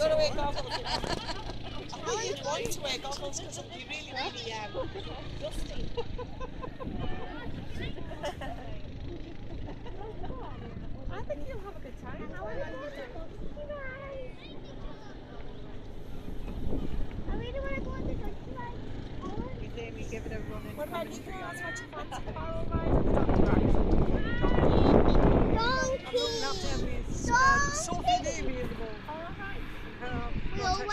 got to wear goggles. I think you'd want to wear goggles because it'll be really, really dusty. I think you'll have a good time. I really want to go on the country ride. You think we give it a run in? What about you girls? What do you fancy? Carol ride or the donkey ride? Donkey! I'm looking after every Donkey! Sophie Navy in the boat. We all